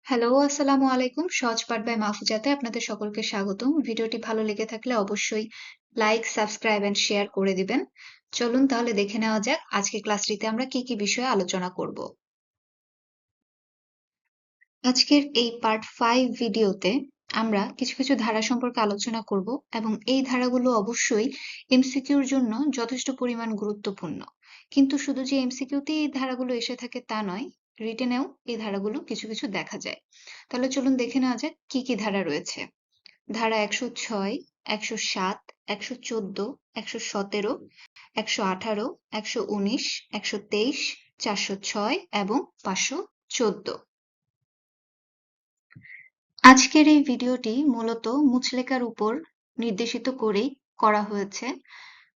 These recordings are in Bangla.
হ্যালো, আসসালামু আলাইকুম। সহজ পাঠ বাই মাহফুজাতে আপনাদের সকলকে স্বাগতম। ভিডিওটি ভালো লেগে থাকলে অবশ্যই লাইক, সাবস্ক্রাইব অ্যান্ড শেয়ার করে দিবেন। চলুন তাহলে দেখে নেওয়া যাক আজকের ক্লাসটিতে আমরা কি কি বিষয়ে আলোচনা করব। আজকের এই পার্ট 5 ভিডিওতে আমরা কিছু কিছু ধারা সম্পর্কে আলোচনা করব এবং এই ধারাগুলো অবশ্যই এমসিকিউর জন্য যথেষ্ট পরিমাণ গুরুত্বপূর্ণ। কিন্তু শুধু যে এমসিকিউতেই এই ধারাগুলো এসে থাকে তা নয়, রিটেনেও এই ধারাগুলো কিছু কিছু দেখা যায়। তাহলে চলুন দেখে নেওয়া যাক কি কি ধারা রয়েছে। ধারা ১০৬, ১০৭, ১১৪, ১১৭, ১১৮, ১১৯, ১২৩, ৪০৬ এবং ৫১৪। আজকের এই ভিডিওটি মূলত মুচলেকার উপর নির্দেশিত করেই করা হয়েছে।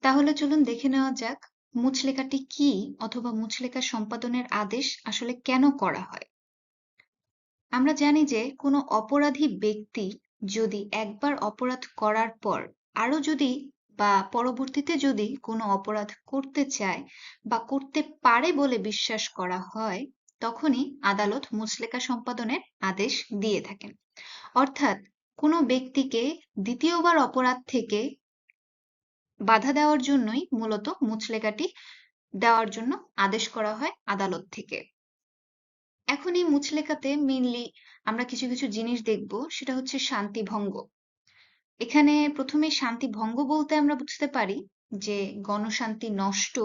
তাহলে চলুন দেখে নেওয়া যাক মুচলেকাটি কি অথবা মুচলেকা সম্পাদনের আদেশ আসলে কেন করা হয়। আমরা জানি যে কোনো অপরাধী ব্যক্তি যদি একবার অপরাধ করার পর আরো যদি বা পরবর্তীতে যদি কোনো অপরাধ করতে চায় বা করতে পারে বলে বিশ্বাস করা হয়, তখনই আদালত মুচলেকা সম্পাদনের আদেশ দিয়ে থাকেন। অর্থাৎ কোনো ব্যক্তিকে দ্বিতীয়বার অপরাধ থেকে বাধা দেওয়ার জন্যই মূলত মুচলেকাটি দেওয়ার জন্য আদেশ করা হয় আদালত থেকে। এখন এই মুচলেকাতে মেইনলি আমরা কিছু কিছু জিনিস দেখব, সেটা হচ্ছে শান্তিভঙ্গ। এখানে প্রথমে শান্তিভঙ্গ বলতে আমরা বুঝতে পারি যে গণশান্তি নষ্ট,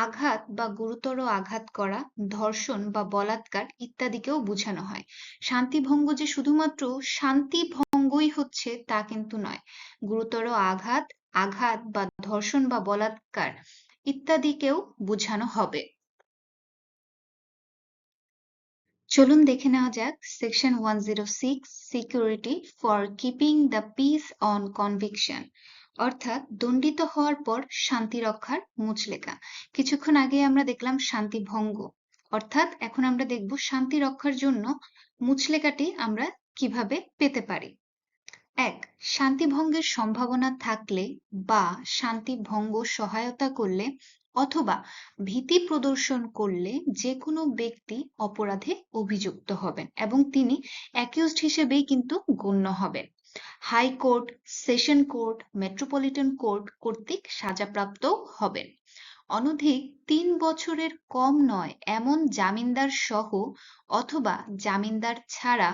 আঘাত বা গুরুতর আঘাত করা, ধর্ষণ বা বলাৎকার ইত্যাদিকেও বোঝানো হয়। শান্তিভঙ্গ যে শুধুমাত্র শান্তি ভঙ্গই হচ্ছে তা কিন্তু নয়। গুরুতর আঘাত, আঘাত বা ধর্ষণ বা বলাৎকার ইত্যাদিকেও বোঝানো হবে। চলুন দেখে নেওয়া যাক section 106, security for keeping the piece on conviction, অর্থাৎ দণ্ডিত হওয়ার পর শান্তি রক্ষার মুচলেকা। কিছুক্ষণ আগে আমরা দেখলাম শান্তি ভঙ্গ, অর্থাৎ এখন আমরা দেখব শান্তি রক্ষার জন্য মুচলেকাটি আমরা কিভাবে পেতে পারি। ১. শান্তি ভঙ্গের সম্ভাবনা থাকলে বা শান্তি ভঙ্গ সহায়তা করলে অথবা ভীতি প্রদর্শন করলে যে কোনো ব্যক্তি অপরাধে অভিযুক্ত হবেন এবং তিনি অ্যাকিউজড হিসেবেই কিন্তু গণ্য হবেন। High court, session court, metropolitan court কর্তৃক সাজাপ্রাপ্ত হবেন। অনধিক ৩ বছরের কম নয় এমন জামিনদার সহ অথবা জামিনদার ছাড়া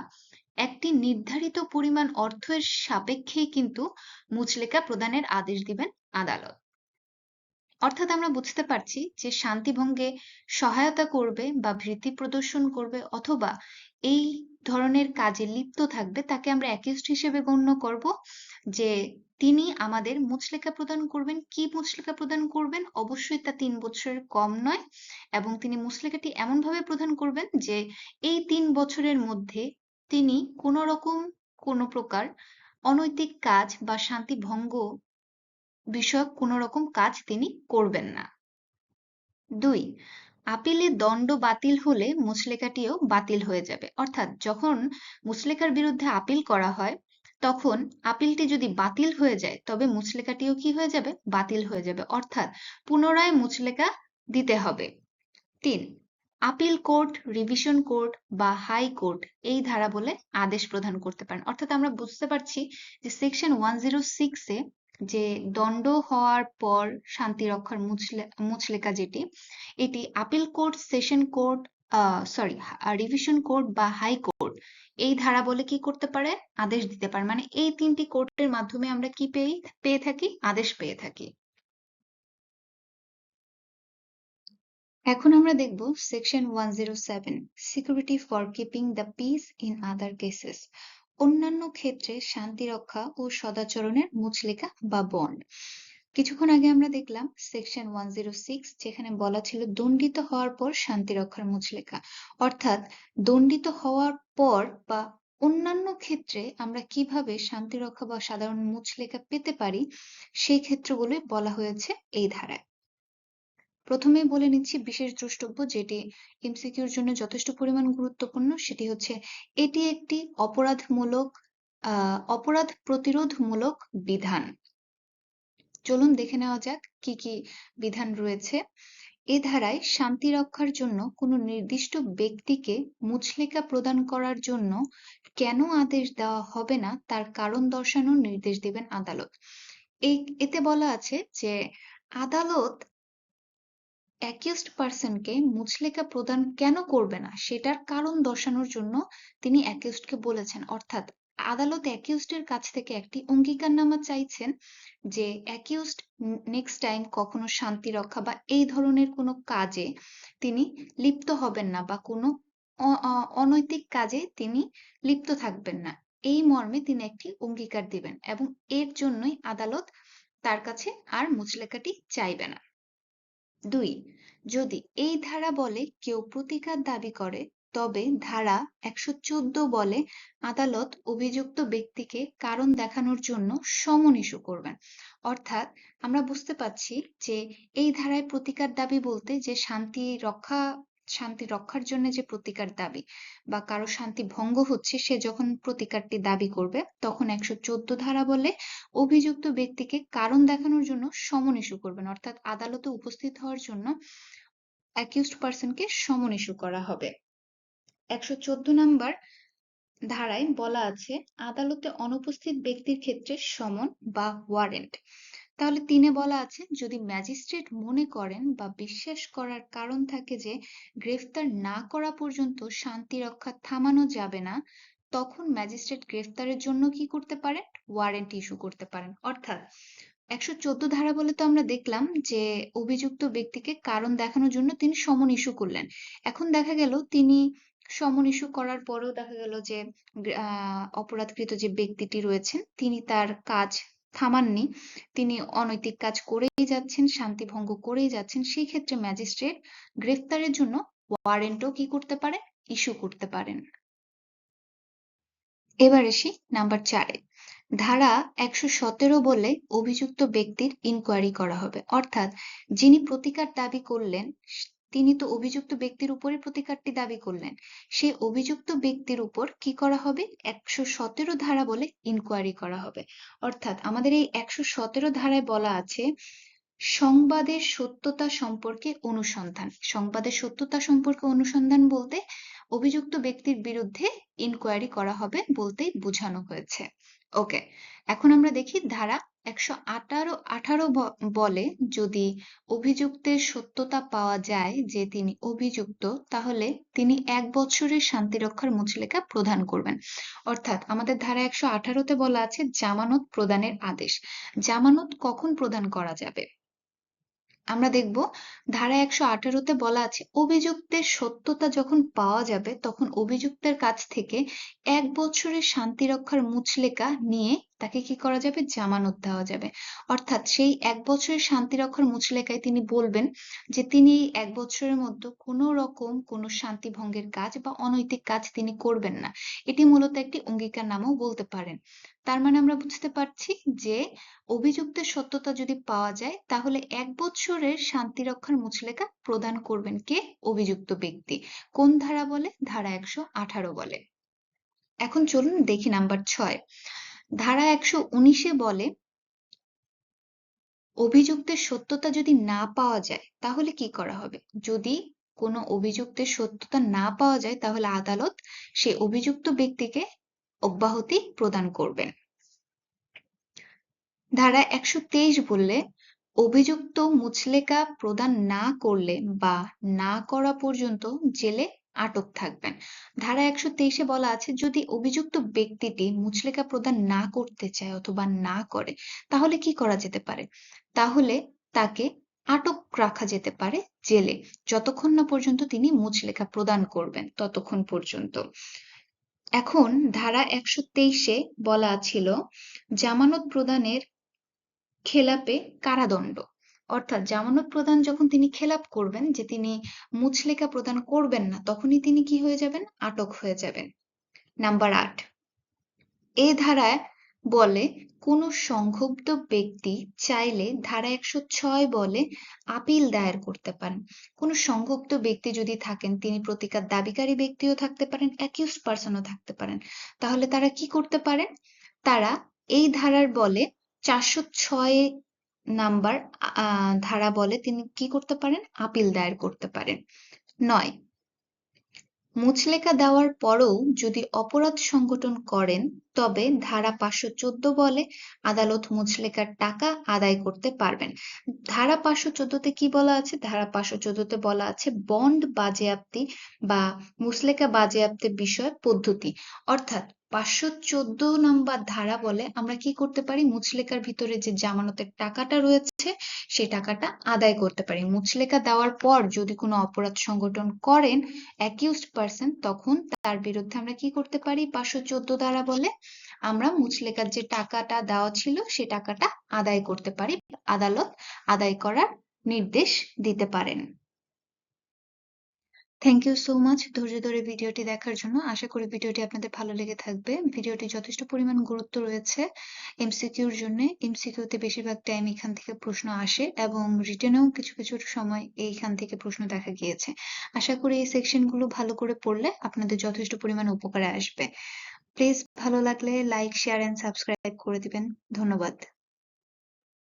একটি নির্ধারিত পরিমাণ অর্থের সাপেক্ষেই কিন্তু মুচলেকা প্রদানের আদেশ দিবেন আদালত। অর্থাৎ আমরা বুঝতে পারছি যে শান্তিভঙ্গে সহায়তা করবে বা ভীতি প্রদর্শন করবে অথবা এই ধরনের কাজে লিপ্ত থাকবে তাকে আমরা অ্যাকিউজড হিসেবে গণ্য করব, যে তিনি আমাদের মুচলেকা প্রদান করবেন। কি মুচলেকা প্রদান করবেন? অবশ্যই তা ৩ বছরের কম নয় এবং তিনি মুচলেকাটি এমনভাবে প্রদান করবেন যে এই ৩ বছরের মধ্যে তিনি কোনো রকম কোনো প্রকার অনৈতিক কাজ বা শান্তি ভঙ্গ বিষয়ক কোনো রকম কাজ তিনি করবেন না। ২. আপিলে দণ্ড বাতিল হলে মুচলেকাটিও বাতিল হয়ে যাবে। অর্থাৎ যখন মুচলেকার বিরুদ্ধে আপিল করা হয় তখন আপিলটি যদি বাতিল হয়ে যায় তবে মুচলেকাটিও কি হয়ে যাবে? বাতিল হয়ে যাবে। অর্থাৎ পুনরায় মুচলেকা দিতে হবে। ৩. আপিল কোর্ট, রিভিশন কোর্ট বা হাই কোর্ট এই ধারা বলে আদেশ প্রদান করতে পারেন। অর্থাৎ আমরা বুঝতে পারছি যে সেকশন 106 এ যে দণ্ড হওয়ার পর শান্তি রক্ষার মুচলেকা যেটি, এটি appeal court, session court, revision court বা হাই কোর্ট এই ধারা বলে কি করতে পারে? আদেশ দিতে পারে। মানে এই ৩টি কোর্টের মাধ্যমে আমরা কি পেয়ে থাকি? আদেশ পেয়ে থাকি। এখন আমরা দেখব section 107, security for keeping the piece in other cases, অন্যান্য ক্ষেত্রে শান্তি রক্ষা ও সদাচরণের মুচলেকা বা বন্ড। কিছুক্ষণ আগে আমরা দেখলাম সেকশন 106, যেখানে বলা ছিল দণ্ডিত হওয়ার পর শান্তি রক্ষার মুচলেকা। অর্থাৎ দণ্ডিত হওয়ার পর বা অন্যান্য ক্ষেত্রে আমরা কিভাবে শান্তি রক্ষা বা সাধারণ মুচলেকা পেতে পারি সেই ক্ষেত্রগুলোই বলা হয়েছে এই ধারায়। প্রথমেই বলে নিচ্ছি বিশেষ দ্রষ্টব্য, যেটি এমসিকিউর জন্য যথেষ্ট পরিমাণ গুরুত্বপূর্ণ, সেটি হচ্ছে এটি একটি অপরাধ প্রতিরোধমূলক বিধান। চলুন দেখে নেওয়া যাক কি কি বিধান রয়েছে। এ ধারায় শান্তি রক্ষার জন্য কোনো নির্দিষ্ট ব্যক্তিকে মুচলেকা প্রদান করার জন্য কেন আদেশ দেওয়া হবে না তার কারণ দর্শানোর নির্দেশ দেবেন আদালত। এতে বলা আছে যে আদালত অ্যাকিউজড পার্সনকে মুচলেকা প্রদান কেন করবে না সেটার কারণ দর্শানোর জন্য তিনি অ্যাকিউজডকে বলেছেন। অর্থাৎ আদালত অ্যাকিউজডের কাছ থেকে একটি অঙ্গীকারনামা চাইছেন যে অ্যাকিউজড নেক্সট টাইম কখনো শান্তি রক্ষা বা এই ধরনের কোনো কাজে তিনি লিপ্ত হবেন না বা কোনো অনৈতিক কাজে তিনি লিপ্ত থাকবেন না, এই মর্মে তিনি একটি অঙ্গীকার দিবেন এবং এর জন্যই আদালত তার কাছে আর মুচলেকাটি চাইবে না। ২. যদি এই ধারা বলে কেউ প্রতিকার দাবি করে তবে ধারা ১১৪ বলে আদালত অভিযুক্ত ব্যক্তিকে কারণ দেখানোর জন্য সমন ইস্যু করবেন। অর্থাৎ আমরা বুঝতে পারছি যে এই ধারায় প্রতিকার দাবি বলতে যে শান্তি রক্ষার জন্য যে প্রতিকার দাবি বা কারো শান্তি ভঙ্গ হচ্ছে সে যখন প্রতিকারটি দাবি করবে তখন ১১৪ ধারা বলে অভিযুক্ত ব্যক্তিকে কারণ দেখানোর জন্য সমন ইস্যু করবেন। অর্থাৎ আদালতে উপস্থিত হওয়ার জন্য অ্যাকিউজড পার্সনকে সমন ইস্যু করা হবে। ১১৪ নাম্বার ধারায় বলা আছে আদালতে অনুপস্থিত ব্যক্তির ক্ষেত্রে সমন বা ওয়ারেন্ট। তাহলে ৩ বলা আছে যদি ম্যাজিস্ট্রেট মনে করেন বা বিশ্বাস করার কারণ থাকে যে গ্রেফতার না করা পর্যন্ত শান্তি রক্ষা থামানো যাবে না, তখন ম্যাজিস্ট্রেট গ্রেফতারের জন্য কি করতে পারেন? ওয়ারেন্ট ইস্যু করতে পারেন। অর্থাৎ ১১৪ ধারা বলে তো আমরা দেখলাম যে অভিযুক্ত ব্যক্তিকে কারণ দেখানোর জন্য তিনি সমন ইস্যু করলেন। এখন দেখা গেল তিনি সমন ইস্যু করার পরেও দেখা গেল যে অপরাধকৃত যে ব্যক্তিটি রয়েছেন তিনি তার কাজ থামাননি, তিনি অনৈতিক কাজ করেই যাচ্ছেন, শান্তি ভঙ্গ করেই যাচ্ছেন। সেই ক্ষেত্রে ম্যাজিস্ট্রেট গ্রেফতারের জন্য ওয়ারেন্টও কি করতে পারেন? ইস্যু করতে পারেন। এবার আসি নাম্বার ৪-এ। ধারা ১১৭ বলে অভিযুক্ত ব্যক্তির ইনকোয়ারি করা হবে। অর্থাৎ যিনি প্রতিকার দাবি করলেন তিনি তো অভিযুক্ত ব্যক্তির উপরে প্রতিকারটি দাবি করলেন। সেই অভিযুক্ত ব্যক্তির উপর কি করা হবে? ১১৭ ধারা বলে ইনকোয়ারি করা হবে। অর্থাৎ আমাদের এই ১১৭ ধারায় বলা আছে সংবাদের সত্যতা সম্পর্কে অনুসন্ধান। সংবাদের সত্যতা সম্পর্কে অনুসন্ধান বলতে অভিযুক্ত ব্যক্তির বিরুদ্ধে ইনকোয়ারি করা হবে বলতেই বোঝানো হয়েছে। ওকে, এখন আমরা দেখি ধারা ১১৮ বলে যদি অভিযুক্তের সত্যতা পাওয়া যায় যে তিনি অভিযুক্ত তাহলে তিনি ১ বছরের শান্তিরক্ষার মুচলেকা প্রদান করবেন। অর্থাৎ আমাদের ধারা ১১৮ বলা আছে জামানত প্রদানের আদেশ। জামানত কখন প্রদান করা যাবে? আমরা দেখব ধারা ১১৮ বলা আছে অভিযুক্তের সত্যতা যখন পাওয়া যাবে তখন অভিযুক্তের কাছ থেকে ১ বছরের শান্তি রক্ষার মুচলেকা নিয়ে তাকে কি করা যাবে? জামানত দেওয়া যাবে। অর্থাৎ সেই ১ বছরের শান্তি রক্ষার মুচলেকায় তিনি বলবেন যে তিনি এই ১ বছরের মধ্যে কোনো রকম কোনো শান্তি ভঙ্গের কাজ বা অনৈতিক কাজ তিনি করবেন না। এটি মূলত একটি অঙ্গীকারনামাও বলতে পারেন। তার মানে আমরা বুঝতে পারছি যে অভিযুক্তের সত্যতা যদি পাওয়া যায় তাহলে ১ বছরের শান্তি রক্ষার মুচলেকা প্রদান করবেন কে? অভিযুক্ত ব্যক্তি। কোন ধারা বলে? ধারা ১১৮ বলে। এখন চলুন দেখি নাম্বার ৬। ধারা ১১৯ বলে অভিযুক্তের সত্যতা যদি না পাওয়া যায় তাহলে কি করা হবে? যদি কোনো অভিযুক্তের সত্যতা না পাওয়া যায় তাহলে আদালত সে অভিযুক্ত ব্যক্তিকে অব্যাহতি প্রদান করবেন। ধারা ১২৩ বললে অভিযুক্ত মুচলেকা প্রদান না করলে বা না করা পর্যন্ত জেলে আটক থাকবেন। ধারা ১২৩ বলা আছে যদি অভিযুক্ত ব্যক্তিটি মুচলেকা প্রদান না করতে চায় অথবা না করে তাহলে কি করা যেতে পারে? তাহলে তাকে আটক রাখা যেতে পারে জেলে, যতক্ষণ না পর্যন্ত তিনি মুচলেকা প্রদান করবেন ততক্ষণ পর্যন্ত। এখন ধারা ১২৩ বলা ছিল জামানত প্রদানের খেলাপে কারাদণ্ড। অর্থাৎ জামানত প্রদান যখন তিনি খেলাপ করবেন যে তিনি মুচলেকা প্রদান করবেন না তখনই তিনি কি হয়ে যাবেন? আটক হয়ে যাবেন। নাম্বার ৮ এই ধারায় বলে কোনো সংক্ষুব্ধ ব্যক্তি চাইলে ধারা ১০৬ বলে আপিল দায়ের করতে পারেন। কোনো সংক্ষুব্ধ ব্যক্তি যদি থাকেন তিনি প্রতিকার দাবিকারী ব্যক্তিও থাকতে পারেন, অ্যাকিউজড পার্সনও থাকতে পারেন। তাহলে তারা কি করতে পারেন? তারা এই ধারার বলে ৪০৬ নাম্বার ধারা বলে তিনি কি করতে পারেন? আপিল দায়ের করতে পারেন। ৯, মুচলেকা দেওয়ার পরও যদি অপরাধ সংগঠন করেন তবে ধারা ৫১৪ বলে আদালত মুচলেকার টাকা আদায় করতে পারবেন। ধারা ৫১৪ কি বলা আছে? ধারা ৫১৪ বলা আছে বন্ড বাজেয়াপ্তি বা মুচলেকা বাজেয়াপ্তের বিষয় পদ্ধতি। অর্থাৎ ৫১৪ নম্বর ধারা বলে আমরা কি করতে পারি? মুচলেকার ভিতরে যে জামানতের টাকাটা রয়েছে সে টাকাটা আদায় করতে পারি। মুচলেকা দেওয়ার পর যদি কোনো অপরাধ সংগঠন করেন অ্যাকিউজড পারসন, তখন তার বিরুদ্ধে আমরা কি করতে পারি? ৫১৪ ধারা বলে আমরা মুচলেকার যে টাকাটা দেওয়া ছিল সে টাকাটা আদায় করতে পারি। আদালত আদায় করার নির্দেশ দিতে পারেন। থ্যাংক ইউ সো মাচ ধৈর্য ধরে ভিডিওটি দেখার জন্য। আশা করি ভিডিওটি আপনাদের ভালো লেগে থাকবে। ভিডিওটি যথেষ্ট পরিমাণ গুরুত্ব রয়েছে এমসিকিউর জন্য। এমসিকিউতে বেশিরভাগ টাইম এখান থেকে প্রশ্ন আসে এবং রিটেনেও কিছু কিছু সময় এইখান থেকে প্রশ্ন দেখা গিয়েছে। আশা করি এই সেকশনগুলো ভালো করে পড়লে আপনাদের যথেষ্ট পরিমাণ উপকারে আসবে। প্লিজ ভালো লাগলে লাইক, শেয়ার এন্ড সাবস্ক্রাইব করে দিবেন। ধন্যবাদ।